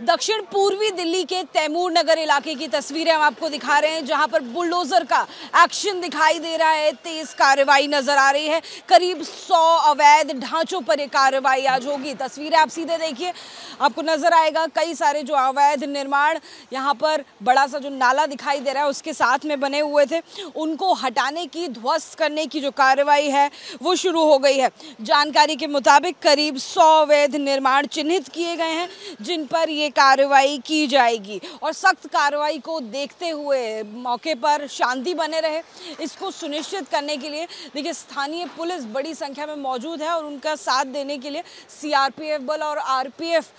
दक्षिण पूर्वी दिल्ली के तैमूर नगर इलाके की तस्वीरें हम आपको दिखा रहे हैं, जहां पर बुलडोजर का एक्शन दिखाई दे रहा है। तेज कार्रवाई नजर आ रही है। करीब 100 अवैध ढांचों पर ये कार्रवाई आज होगी। तस्वीरें आप सीधे देखिए, आपको नजर आएगा कई सारे जो अवैध निर्माण यहाँ पर बड़ा सा जो नाला दिखाई दे रहा है उसके साथ में बने हुए थे, उनको हटाने की, ध्वस्त करने की जो कार्रवाई है वो शुरू हो गई है। जानकारी के मुताबिक करीब 100 अवैध निर्माण चिन्हित किए गए हैं जिन पर ये कार्रवाई की जाएगी और सख्त कार्रवाई को देखते हुए मौके पर शांति बने रहे, इसको सुनिश्चित करने के लिए देखिए स्थानीय पुलिस बड़ी संख्या में मौजूद है और उनका साथ देने के लिए सीआरपीएफ बल और आरपीएफ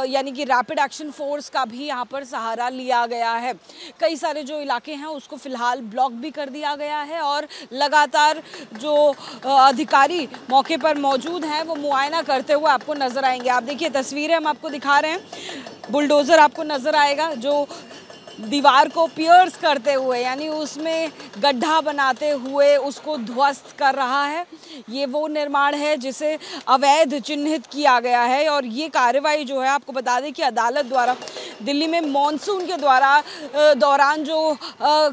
यानी कि रैपिड एक्शन फोर्स का भी यहाँ पर सहारा लिया गया है। कई सारे जो इलाके हैं उसको फिलहाल ब्लॉक भी कर दिया गया है और लगातार जो अधिकारी मौके पर मौजूद हैं वो मुआयना करते हुए आपको नजर आएंगे। आप देखिए तस्वीरें हम आपको दिखा रहे हैं, बुलडोजर आपको नजर आएगा जो दीवार को पियर्स करते हुए यानी उसमें गड्ढा बनाते हुए उसको ध्वस्त कर रहा है। ये वो निर्माण है जिसे अवैध चिन्हित किया गया है और ये कार्रवाई जो है आपको बता दें कि अदालत द्वारा दिल्ली में मानसून के दौरान जो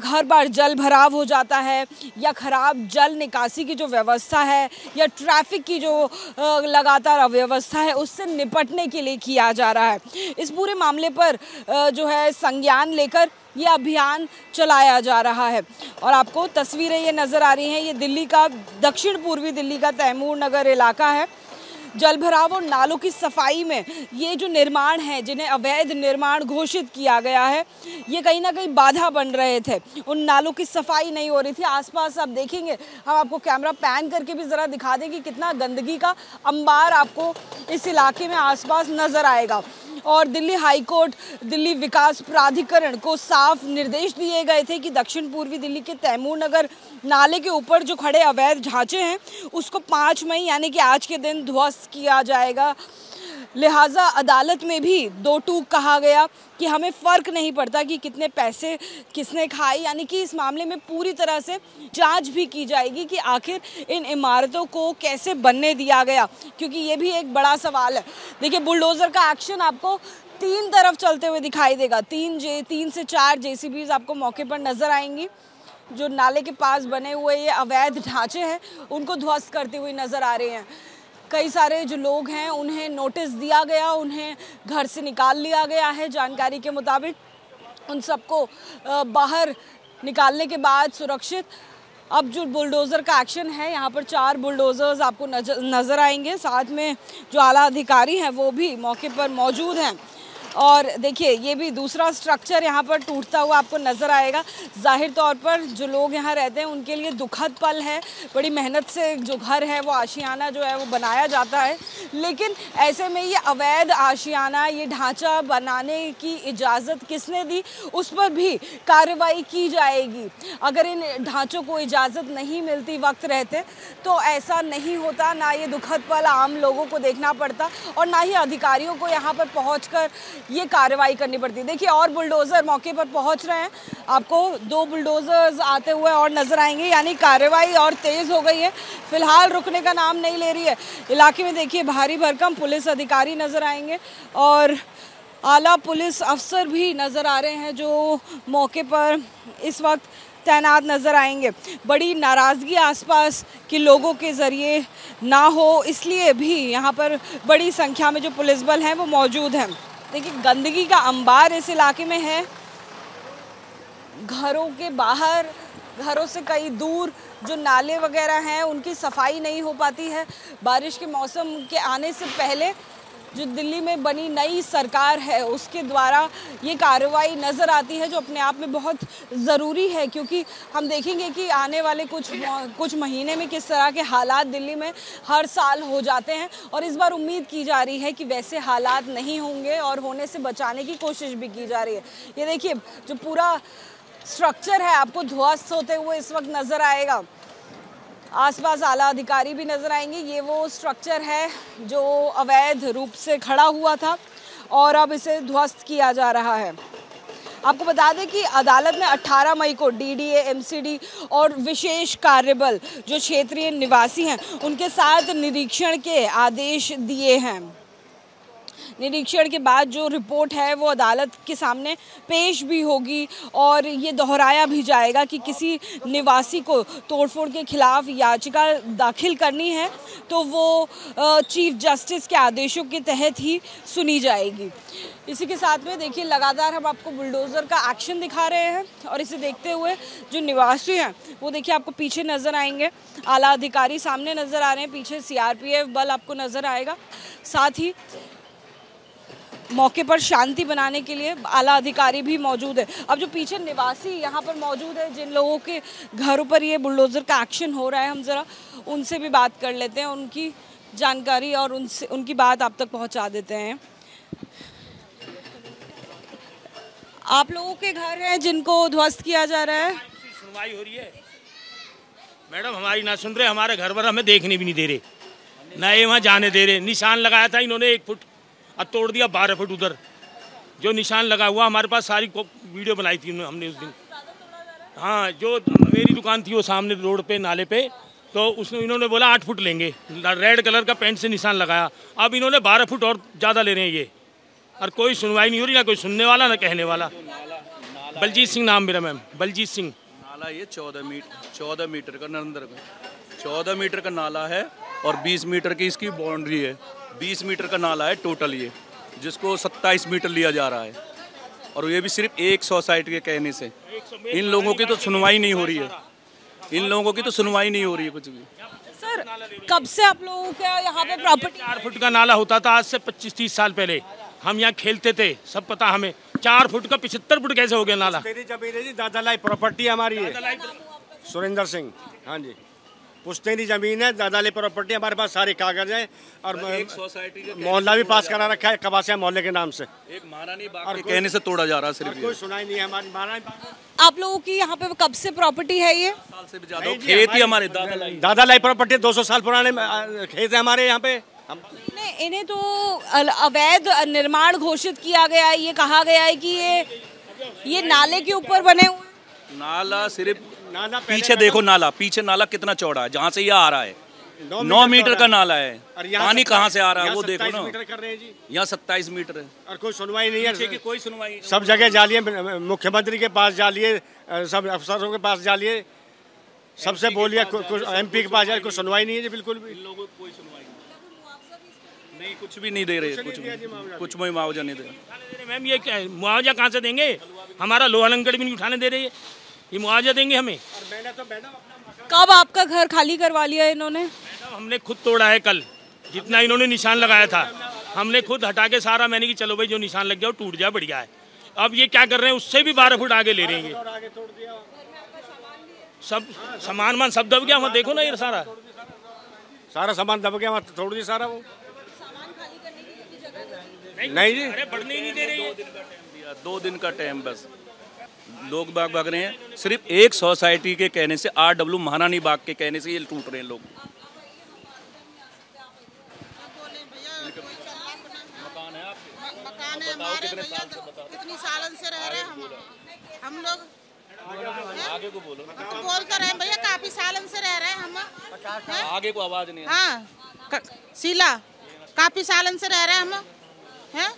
हर बार जल भराव हो जाता है या खराब जल निकासी की जो व्यवस्था है या ट्रैफिक की जो लगातार अव्यवस्था है उससे निपटने के लिए किया जा रहा है। इस पूरे मामले पर जो है संज्ञान लेकर ये अभियान चलाया जा रहा है और आपको तस्वीरें ये नज़र आ रही हैं। ये दिल्ली का दक्षिण पूर्वी दिल्ली का तैमूर नगर इलाका है। जल भराव और नालों की सफाई में ये जो निर्माण है जिन्हें अवैध निर्माण घोषित किया गया है ये कहीं ना कहीं बाधा बन रहे थे। उन नालों की सफाई नहीं हो रही थी। आसपास आप देखेंगे, हम आपको कैमरा पैन करके भी ज़रा दिखा दें कि कितना गंदगी का अंबार आपको इस इलाके में आसपास नज़र आएगा। और दिल्ली हाई कोर्ट, दिल्ली विकास प्राधिकरण को साफ निर्देश दिए गए थे कि दक्षिण पूर्वी दिल्ली के तैमूर नगर नाले के ऊपर जो खड़े अवैध ढांचे हैं उसको 5 मई यानी कि आज के दिन ध्वस्त किया जाएगा। लिहाजा अदालत में भी 2 टूक कहा गया कि हमें फ़र्क नहीं पड़ता कि कितने पैसे किसने खाए, यानी कि इस मामले में पूरी तरह से जांच भी की जाएगी कि आखिर इन इमारतों को कैसे बनने दिया गया, क्योंकि ये भी एक बड़ा सवाल है। देखिए बुलडोज़र का एक्शन आपको 3 तरफ चलते हुए दिखाई देगा। 3 से 4 जेसीबीज़ आपको मौके पर नज़र आएंगी। जो नाले के पास बने हुए ये अवैध ढांचे हैं उनको ध्वस्त करती हुई नज़र आ रहे हैं। कई सारे जो लोग हैं उन्हें नोटिस दिया गया, उन्हें घर से निकाल लिया गया है। जानकारी के मुताबिक उन सबको बाहर निकालने के बाद सुरक्षित अब जो बुलडोज़र का एक्शन है, यहाँ पर 4 बुलडोज़र्स आपको नज़र आएंगे। साथ में जो आला अधिकारी हैं वो भी मौके पर मौजूद हैं। और देखिए ये भी दूसरा स्ट्रक्चर यहाँ पर टूटता हुआ आपको नज़र आएगा। जाहिर तौर पर जो लोग यहाँ रहते हैं उनके लिए दुखद पल है। बड़ी मेहनत से जो घर है वो आशियाना जो है वो बनाया जाता है, लेकिन ऐसे में ये अवैध आशियाना, ये ढांचा बनाने की इजाज़त किसने दी उस पर भी कार्रवाई की जाएगी। अगर इन ढांचों को इजाज़त नहीं मिलती वक्त रहते तो ऐसा नहीं होता, ना ये दुखद पल आम लोगों को देखना पड़ता और ना ही अधिकारियों को यहाँ पर पहुँचकर ये कार्रवाई करनी पड़ती है। देखिए और बुलडोज़र मौके पर पहुंच रहे हैं, आपको 2 बुलडोज़र्स आते हुए और नज़र आएंगे, यानी कार्रवाई और तेज़ हो गई है। फिलहाल रुकने का नाम नहीं ले रही है। इलाके में देखिए भारी भरकम पुलिस अधिकारी नज़र आएंगे और आला पुलिस अफसर भी नज़र आ रहे हैं जो मौके पर इस वक्त तैनात नज़र आएंगे। बड़ी नाराज़गी आसपास के लोगों के ज़रिए ना हो इसलिए भी यहाँ पर बड़ी संख्या में जो पुलिस बल हैं वो मौजूद हैं। देखिए गंदगी का अंबार इस इलाके में है। घरों के बाहर, घरों से कई दूर जो नाले वगैरह हैं उनकी सफाई नहीं हो पाती है। बारिश के मौसम के आने से पहले जो दिल्ली में बनी नई सरकार है उसके द्वारा ये कार्रवाई नज़र आती है, जो अपने आप में बहुत ज़रूरी है, क्योंकि हम देखेंगे कि आने वाले कुछ महीने में किस तरह के हालात दिल्ली में हर साल हो जाते हैं और इस बार उम्मीद की जा रही है कि वैसे हालात नहीं होंगे और होने से बचाने की कोशिश भी की जा रही है। ये देखिए जो पूरा स्ट्रक्चर है आपको ध्वस्त होते हुए इस वक्त नज़र आएगा। आसपास आला अधिकारी भी नज़र आएंगे। ये वो स्ट्रक्चर है जो अवैध रूप से खड़ा हुआ था और अब इसे ध्वस्त किया जा रहा है। आपको बता दें कि अदालत ने 18 मई को डीडीए, एमसीडी और विशेष कार्यबल जो क्षेत्रीय निवासी हैं उनके साथ निरीक्षण के आदेश दिए हैं। निरीक्षण के बाद जो रिपोर्ट है वो अदालत के सामने पेश भी होगी और ये दोहराया भी जाएगा कि किसी निवासी को तोड़फोड़ के खिलाफ याचिका दाखिल करनी है तो वो चीफ जस्टिस के आदेशों के तहत ही सुनी जाएगी। इसी के साथ में देखिए लगातार हम आपको बुलडोज़र का एक्शन दिखा रहे हैं और इसे देखते हुए जो निवासी हैं वो देखिए आपको पीछे नज़र आएंगे, आला अधिकारी सामने नज़र आ रहे हैं, पीछे सीआरपीएफ बल आपको नज़र आएगा, साथ ही मौके पर शांति बनाने के लिए आला अधिकारी भी मौजूद है। अब जो पीछे निवासी यहाँ पर मौजूद है जिन लोगों के घरों पर ये बुलडोज़र का एक्शन हो रहा है, हम ज़रा उनसे भी बात कर लेते हैं, उनकी जानकारी और उनकी बात आप तक पहुँचा देते हैं। आप लोगों के घर हैं जिनको ध्वस्त किया जा रहा है? सुनवाई हो रही है मैडम, हमारी ना सुन रहे, हमारे घर पर हमें देखने भी नहीं दे रहे, ना ये वहाँ जाने दे रहे। निशान लगाया था इन्होंने 1 फुट और तोड़ दिया 12 फुट उधर जो निशान लगा हुआ। हमारे पास सारी वीडियो बनाई थी हमने उस दिन। हाँ, जो मेरी दुकान थी वो सामने रोड पे नाले पे, तो उसने इन्होंने बोला 8 फुट लेंगे, रेड कलर का पेंट से निशान लगाया। अब इन्होंने 12 फुट और ज़्यादा ले रहे हैं ये, और कोई सुनवाई नहीं हो रही, ना कोई सुनने वाला ना कहने वाला। बलजीत सिंह नाम मेरा, मैम बलजीत सिंह। नाला ये 14 मीटर का नरेंद्र का 14 मीटर का नाला है और 20 मीटर की इसकी बाउंड्री है। 20 मीटर का नाला है टोटल ये, जिसको 27 मीटर लिया जा रहा है, और ये भी सिर्फ एक सोसाइटी के कहने से। इन लोगों की तो सुनवाई नहीं हो रही है, इन लोगों की तो सुनवाई नहीं हो रही है कुछ भी। सर, कब से आप लोगों का यहाँ पे प्रॉपर्टी? 4 फुट का नाला होता था आज से 25-30 साल पहले। हम यहाँ खेलते थे, सब पता हमें। 4 फुट का 75 फुट कैसे हो गया नाला? तेरी जमीन है जी, दादालाई प्रॉपर्टी हमारी है। सुरेंद्र सिंह, हाँ जी, पुश्तैनी जमीन है, दादालाई प्रॉपर्टी, हमारे पास सारे कागज हैं और एक सोसाइटी के मोहल्ला भी पास करा रखा है कबासिया मोहल्ले के नाम से। एक महारानी बाग के कहने से तोड़ा जा रहा है, सिर्फ कोई सुनाई नहीं है हमारी महारानी बाग। आप लोगों की यहाँ पे कब से प्रॉपर्टी है ये? साल से भी ज्यादा खेत ही हमारे दादालाई प्रॉपर्टी 200 साल पुराने खेत है हमारे यहाँ पे। इन्हें तो अवैध निर्माण घोषित किया गया है, ये कहा गया है कि ये नाले के ऊपर बने हुए। नाला सिर्फ पीछे देखो, नाला पीछे नाला कितना चौड़ा है, जहाँ से ये आ रहा है 9 मीटर का नाला है। पानी कहाँ से आ रहा है वो देखो ना, यहाँ 27 मीटर है और कोई सुनवाई नहीं है। कोई सुनवाई, सब जगह जालिए, मुख्यमंत्री के पास जालिए, सब अफसरों के पास जालिए, सबसे बोलिए, MP के पास जाए, कोई सुनवाई नहीं है जी, बिल्कुल भी। लोगों को कोई सुनवाई नहीं, कुछ भी नहीं दे रहे, कुछ भी मुआवजा नहीं दे रहे। मैम ये मुआवजा कहाँ से देंगे? हमारा लोहा लंगड़ भी नहीं उठाने दे रहे, ये मुआवजा देंगे हमें? कब आपका घर खाली करवा लिया इन्होंने? मैडम हमने खुद तोड़ा है, कल जितना इन्होंने निशान लगाया था हमने खुद हटा के सारा, मैंने कि चलो भाई जो निशान लग गया वो टूट जाए, बढ़िया है। अब ये क्या कर रहे हैं, उससे भी 12 फुट आगे ले रहे हैं ये। सब सामान सब दब गया वहाँ, देखो ना ये सारा सामान दब गया वहाँ, तोड़ दिया सारा वो। नहीं जी, अरे बढ़ने ही नहीं दे रही है। 2 दिन का टाइम बस, लोग भाग रहे हैं। सिर्फ एक सोसाइटी के कहने से, RW महारानी बाग के कहने से ये टूट रहे हैं लोग। मकान है हमारे भैया, कितनी सालन से रह रहे हैं हम लोग। आगे को बोलो, तो बोलते रहे भैया, काफी सालन से रह रहे हैं हम। आगे को आवाज नहीं। हाँ, शीला, काफी सालन से रह रहे हैं हम हैं।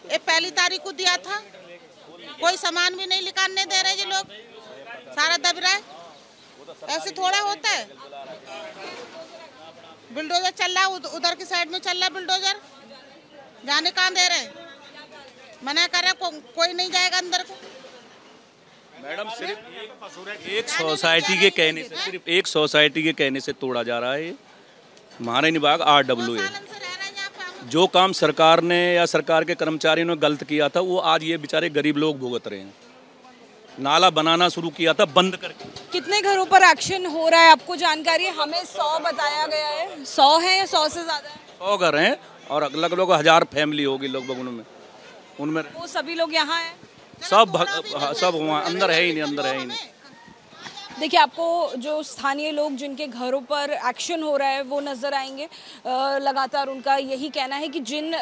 ये पहली तारीख को दिया था, कोई सामान भी नहीं निकालने दे रहे ये लोग, सारा दब रहा है। ऐसे थोड़ा होता है। बुलडोजर चल रहा है, उधर की साइड में चल रहा है बुलडोजर, जाने कहाँ दे रहे, मना कर रहे, कोई नहीं जाएगा अंदर को। मैडम सिर्फ एक सोसाइटी के कहने से, सिर्फ एक सोसाइटी के कहने से तोड़ा जा रहा है। महारानी बाग RW है। जो काम सरकार ने या सरकार के कर्मचारियों ने गलत किया था, वो आज ये बेचारे गरीब लोग भुगत रहे हैं। नाला बनाना शुरू किया था बंद करके। कितने घरों पर एक्शन हो रहा है आपको जानकारी है? हमें 100 बताया गया है। 100 है या 100 से ज्यादा है? 100 घर हैं और लगभग 1000 फैमिली होगी लगभग उनमें। वो सभी लोग यहाँ हैं? सब वहाँ अंदर है ही नहीं, अंदर है ही नहीं। देखिए, आपको जो स्थानीय लोग जिनके घरों पर एक्शन हो रहा है वो नज़र आएंगे। लगातार उनका यही कहना है कि जिन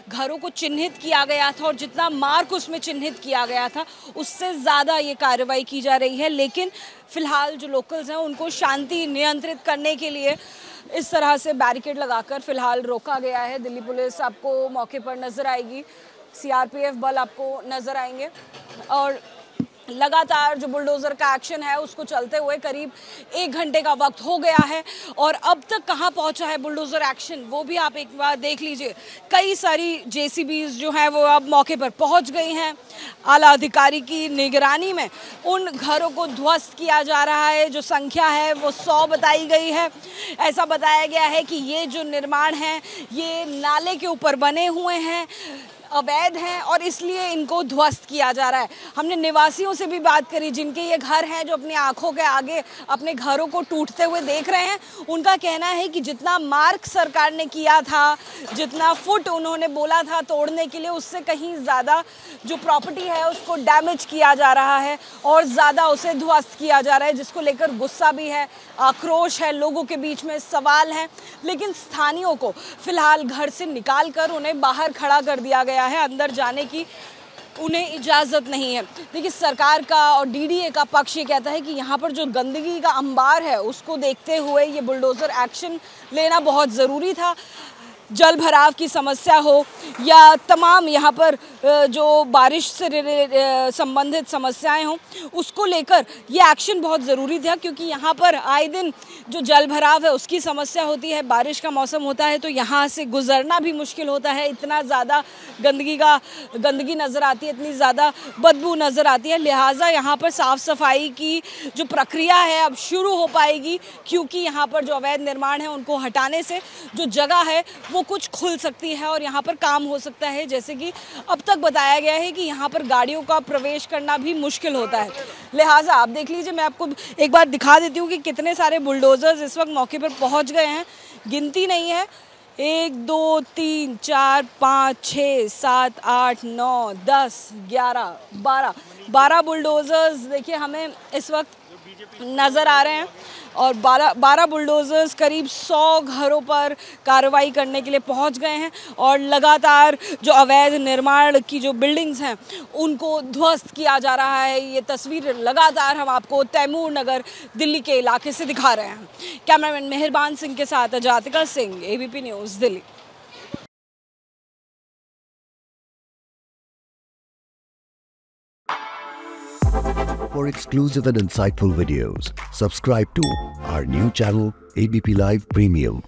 घरों को चिन्हित किया गया था और जितना मार्क उसमें चिन्हित किया गया था उससे ज़्यादा ये कार्रवाई की जा रही है, लेकिन फ़िलहाल जो लोकल्स हैं उनको शांति नियंत्रित करने के लिए इस तरह से बैरिकेड लगाकर फ़िलहाल रोका गया है। दिल्ली पुलिस आपको मौके पर नज़र आएगी, CRPF बल आपको नज़र आएंगे और लगातार जो बुलडोज़र का एक्शन है उसको चलते हुए करीब 1 घंटे का वक्त हो गया है और अब तक कहां पहुंचा है बुलडोज़र एक्शन वो भी आप एक बार देख लीजिए। कई सारी JCBs जो हैं वो अब मौके पर पहुंच गई हैं। आला अधिकारी की निगरानी में उन घरों को ध्वस्त किया जा रहा है। जो संख्या है वो 100 बताई गई है। ऐसा बताया गया है कि ये जो निर्माण हैं ये नाले के ऊपर बने हुए हैं, अवैध हैं और इसलिए इनको ध्वस्त किया जा रहा है। हमने निवासियों से भी बात करी जिनके ये घर हैं, जो अपनी आंखों के आगे अपने घरों को टूटते हुए देख रहे हैं। उनका कहना है कि जितना मार्क सरकार ने किया था, जितना फुट उन्होंने बोला था तोड़ने के लिए, उससे कहीं ज़्यादा जो प्रॉपर्टी है उसको डैमेज किया जा रहा है और ज़्यादा उसे ध्वस्त किया जा रहा है, जिसको लेकर गुस्सा भी है, आक्रोश है, लोगों के बीच में सवाल हैं। लेकिन स्थानीयों को फ़िलहाल घर से निकाल कर उन्हें बाहर खड़ा कर दिया गया है, अंदर जाने की उन्हें इजाज़त नहीं है। देखिए, सरकार का और DDA का पक्ष ये कहता है कि यहाँ पर जो गंदगी का अंबार है उसको देखते हुए ये बुलडोज़र एक्शन लेना बहुत ज़रूरी था। जल भराव की समस्या हो या तमाम यहाँ पर जो बारिश से संबंधित समस्याएं हों, उसको लेकर ये एक्शन बहुत ज़रूरी था, क्योंकि यहाँ पर आए दिन जो जल भराव है उसकी समस्या होती है। बारिश का मौसम होता है तो यहाँ से गुज़रना भी मुश्किल होता है। इतना ज़्यादा गंदगी नज़र आती है, इतनी ज़्यादा बदबू नज़र आती है। लिहाजा यहाँ पर साफ़ सफाई की जो प्रक्रिया है अब शुरू हो पाएगी, क्योंकि यहाँ पर जो अवैध निर्माण है उनको हटाने से जो जगह है वो कुछ खुल सकती है और यहाँ पर काम हो सकता है। जैसे कि अब तक बताया गया है कि यहाँ पर गाड़ियों का प्रवेश करना भी मुश्किल होता है। लिहाजा आप देख लीजिए, मैं आपको एक बार दिखा देती हूँ कि कितने सारे बुलडोज़र्स इस वक्त मौके पर पहुँच गए हैं। गिनती नहीं है, 1 2 3 4 5 6 7 8 9 10 11 12 बुलडोज़र्स देखिए हमें इस वक्त नज़र आ रहे हैं और 12 बुलडोज़र्स करीब 100 घरों पर कार्रवाई करने के लिए पहुंच गए हैं और लगातार जो अवैध निर्माण की जो बिल्डिंग्स हैं उनको ध्वस्त किया जा रहा है। ये तस्वीर लगातार हम आपको तैमूर नगर दिल्ली के इलाके से दिखा रहे हैं। कैमरामैन मेहरबान सिंह के साथ Ajatika Singh, ABP news, Delhi. For exclusive and insightful videos, subscribe to our new channel ABP Live Premium.